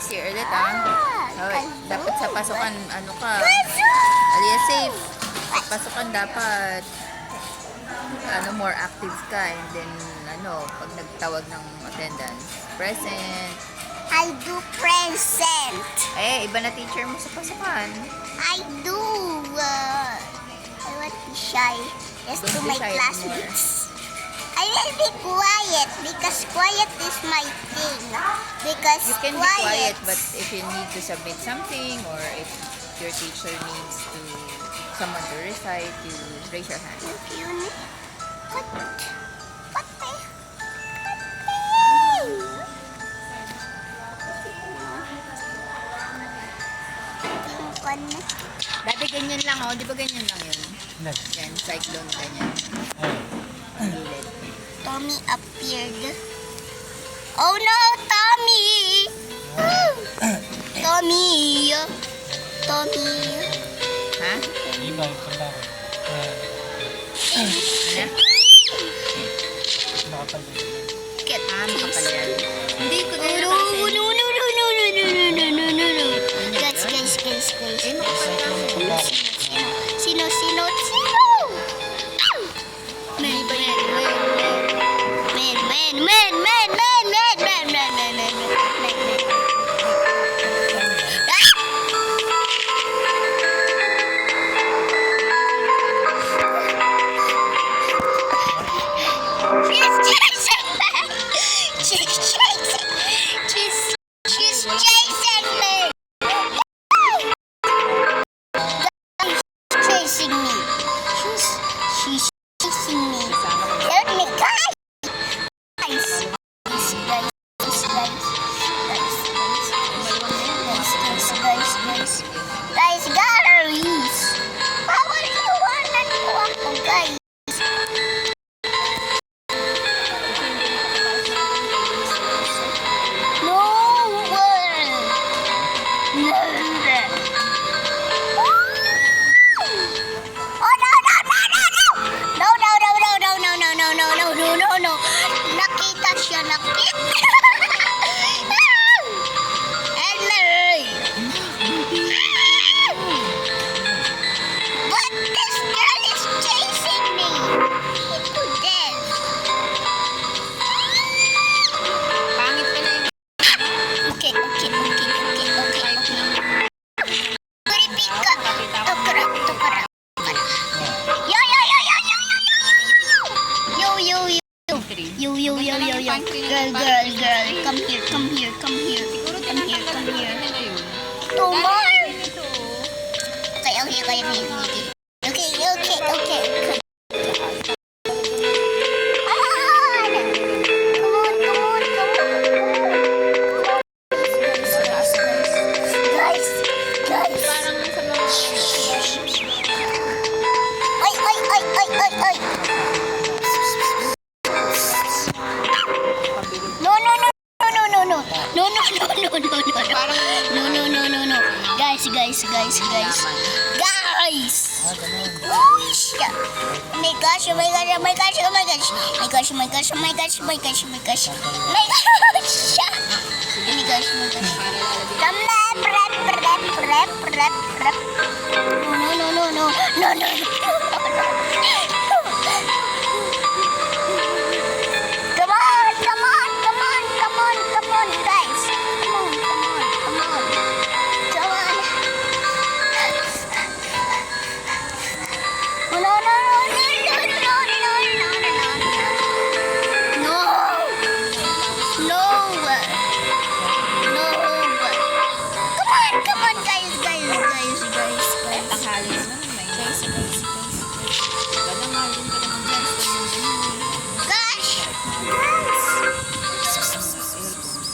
easy ulit Okay, dapat sa pasukan, ano ka, alias safe. Sa pasukan dapat, more active ka. And then, pag nagtawag ng attendance, present. I do present. Iba na teacher mo sa pasukan. I do. I want to be shy. Just to my classmates. I will be quiet because quiet is my thing. Because You can be quiet, but if you need to submit something or if your teacher needs someone to recite, you raise your hand. Dati ganyan lang, di ba ganyan lang yun? Yan, cyclone, ganyan. Gilid. Tommy appeared. Oh no, Tommy! Tommy! Tommy! Ha? Iba, pagkakot. Ano? Nakapagod. Get Makapal yan. Hindi ko No, ganyan no, kasi. no, no, no, no, no, no, no, no, no, no. Guys. Makapal lang. Sino? She's chasing me. Chasing me. She's chasing me. Let me guys. Guys, galleries. Bawal iwanan mo ako, guys. No. Nakita siya, Henry! But this girl is chasing me into death. Pangit ka na yun. Okay. Repeat ka. Tukara. Yo. Girl. Come here. Tomar. Okay. Guys. Parang sa mga... Ay. No. Guys. Oh, shit. Oh my gosh. Rep. No. Come on, guys. Come on. No. Come on, guys. Tanghali naman, may guys. Mahal din ka naman dyan. Gosh.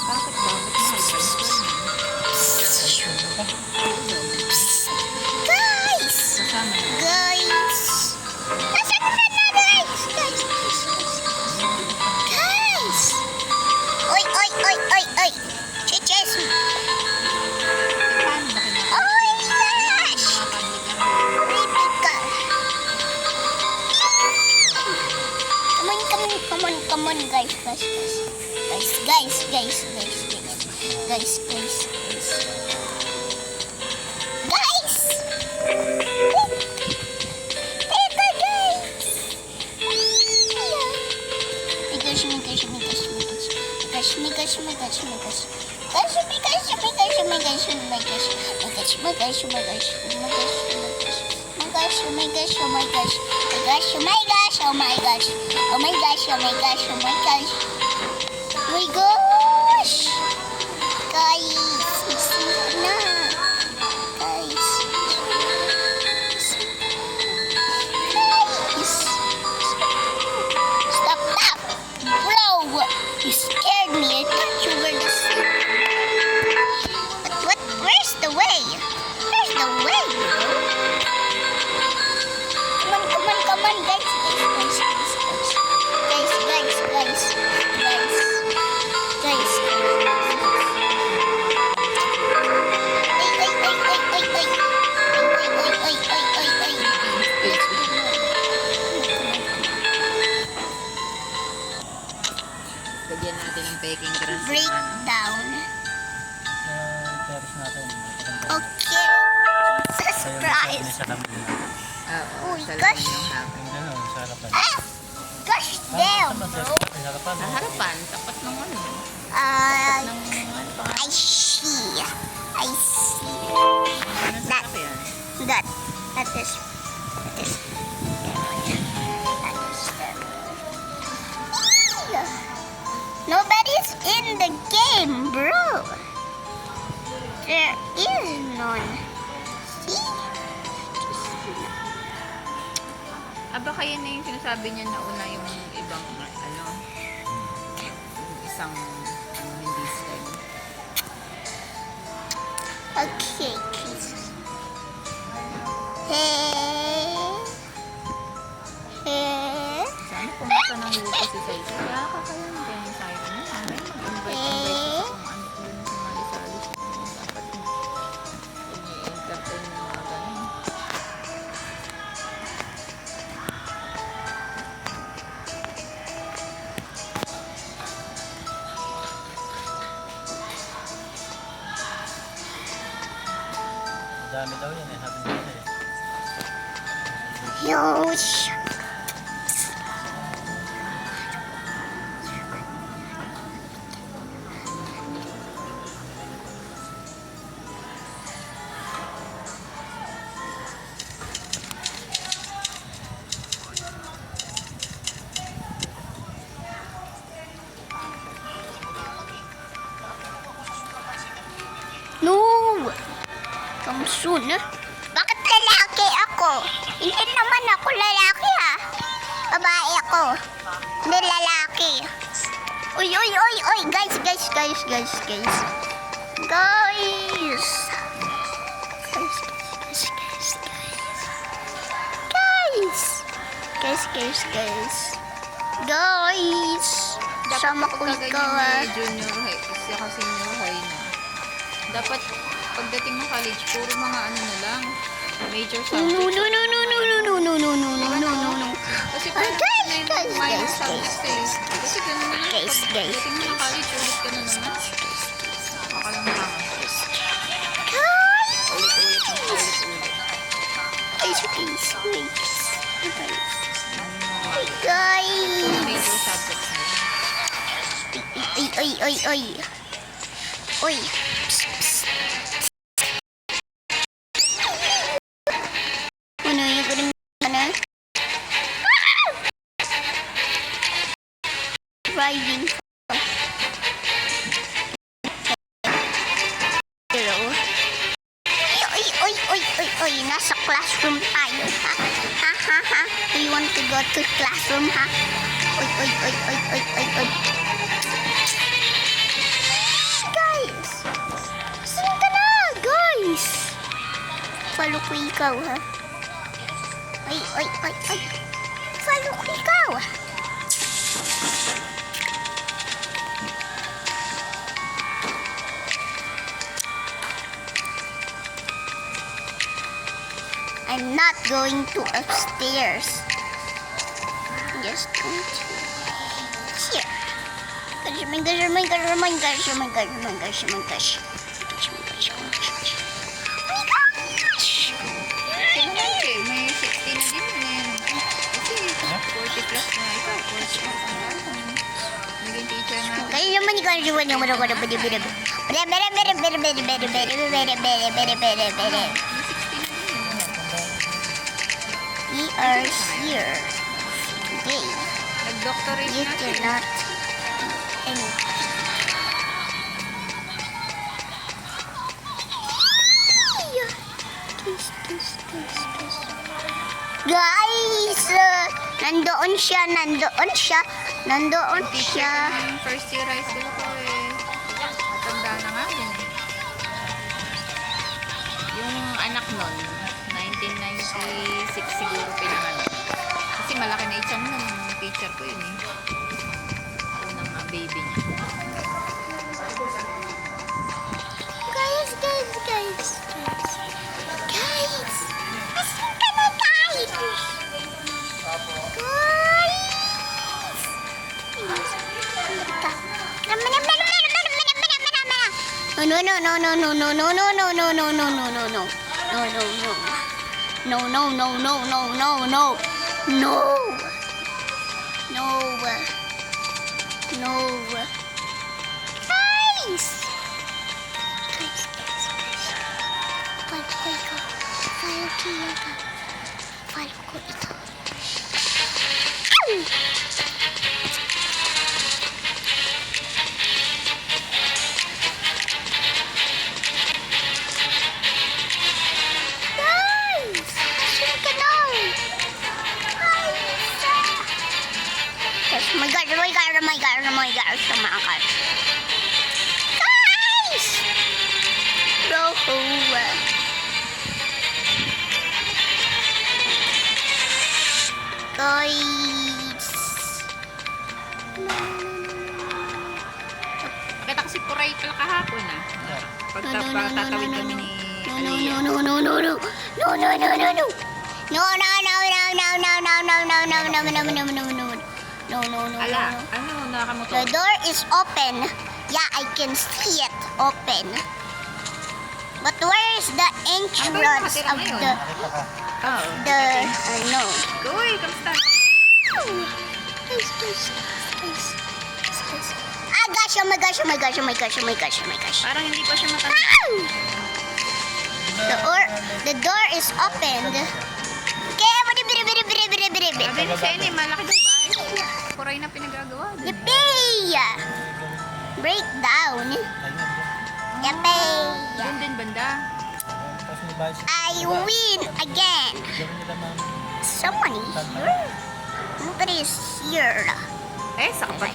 Bakit mahal ka Guys. Kasama na. Guys. Nasaan na, guys? Oy. She chased me. Paano ba kinakain? Oh my gosh. Repeat ka. Come on, guys. Guys, guys, guys. Guys! Teka, guys! Stop that! Bro! You scared me. I thought you were the same. But where's the way? Where's the way, bro? Come on, guys. Lagyan natin ng baking grass. Breakdown. Terrace natin. Okay. Surprise. Sa kami. Oo, Uy, sa gosh. lamin ng hapon. Yung gano'n, sa harapan. Ah! Gosh damn, bro. Sa harapan. Sa harapan, tapat ng ano. Uh, Ng ano pa. I see. I see. Ano sa That. yan? That is. Nobody's in the game, bro. There is none. See? Baka yun na yung sinasabi niya na una yung ibang ano, yung isang hindi STEM. Okay, kids. Hey. Hey. Sana pumunta ng grupo si Saisi. Kaya kakayan din yung tayo. Ano, mag-invite sa kung ano yun sumali-sali. Dapat i-entertain yung mga ganun. Dami daw yan eh. Sabi nila eh. Huge. No! Come soon. Bakit lalaki ako? Hindi naman ako lalaki ha. Babae ako. Hindi lalaki. Uy, uy, uy, uy. Guys. Guys. Sama ko ikaw ha. May junior high, kasi senior high na. Dapat pagdating ng college, puro mga ano na lang. Major subjects. No. Kasi Ay, guys, na yung guys, minor guys, subjects eh. Kasi ganun na lang. Guys. Pagdating mo ng college, ulit ka na naman. Nakakalamang. Ulit-ulit. Major subjects na. Uy. Ano yung ganun na? Driving. Uy, nasa classroom tayo, ha? Ha? Do you want to go to classroom, ha? Uy. Guys! Saan ka na, guys? Follow ko ikaw, ha? Ay. Follow ko ikaw. I'm not going to upstairs. I'm just going to here. gosh, oh my gosh, oh my gosh, oh my gosh, oh my gosh, oh my gosh, oh my gosh. Sino na yun? May 60 na din yun. Kasi 40 plus na ito. 40 plus na ito. Naging teacher nga. Kaya naman ikaw ang siwan yung mga mga bere bere bere bere bere bere bere bere bere bere bere bere bere. We are here today. Nag-doctorate You na siya. cannot any. Guys, nandoon siya. Yung first year high school ko eh. Matanda na nga din eh. Yung anak nun, 1996 siguro pinanganak. Kasi malaki na itcham nun, yung teacher ko yun eh. Unang baby niya. Guys. Listen ka na, guys. No. Guys. File ko ito. Guys! Sino ka na? Yes, oh my God, Guys! Bro, guys! Nakita ko si Puray pala kahapon ah. Pagtatawid kami ni Aliyah. Ala, ano, nakamotor? The door is open. Yeah, I can see it open. But where is the entrance nakatira of ngayon? the Oo. no? Uy, kamusta? Ah, gosh, oh my gosh. Parang hindi pa siya matanda. The door is opened. Kaya Sabi ni Senny, malaki daw bahay. Puray na pinagagawa dun. Yippee! Breakdown. Yippee! Doon din banda. Tapos may bahay siya. I win again. Gawin nila ma'am. Someone here? Nobody is here. Eh, sa kapatid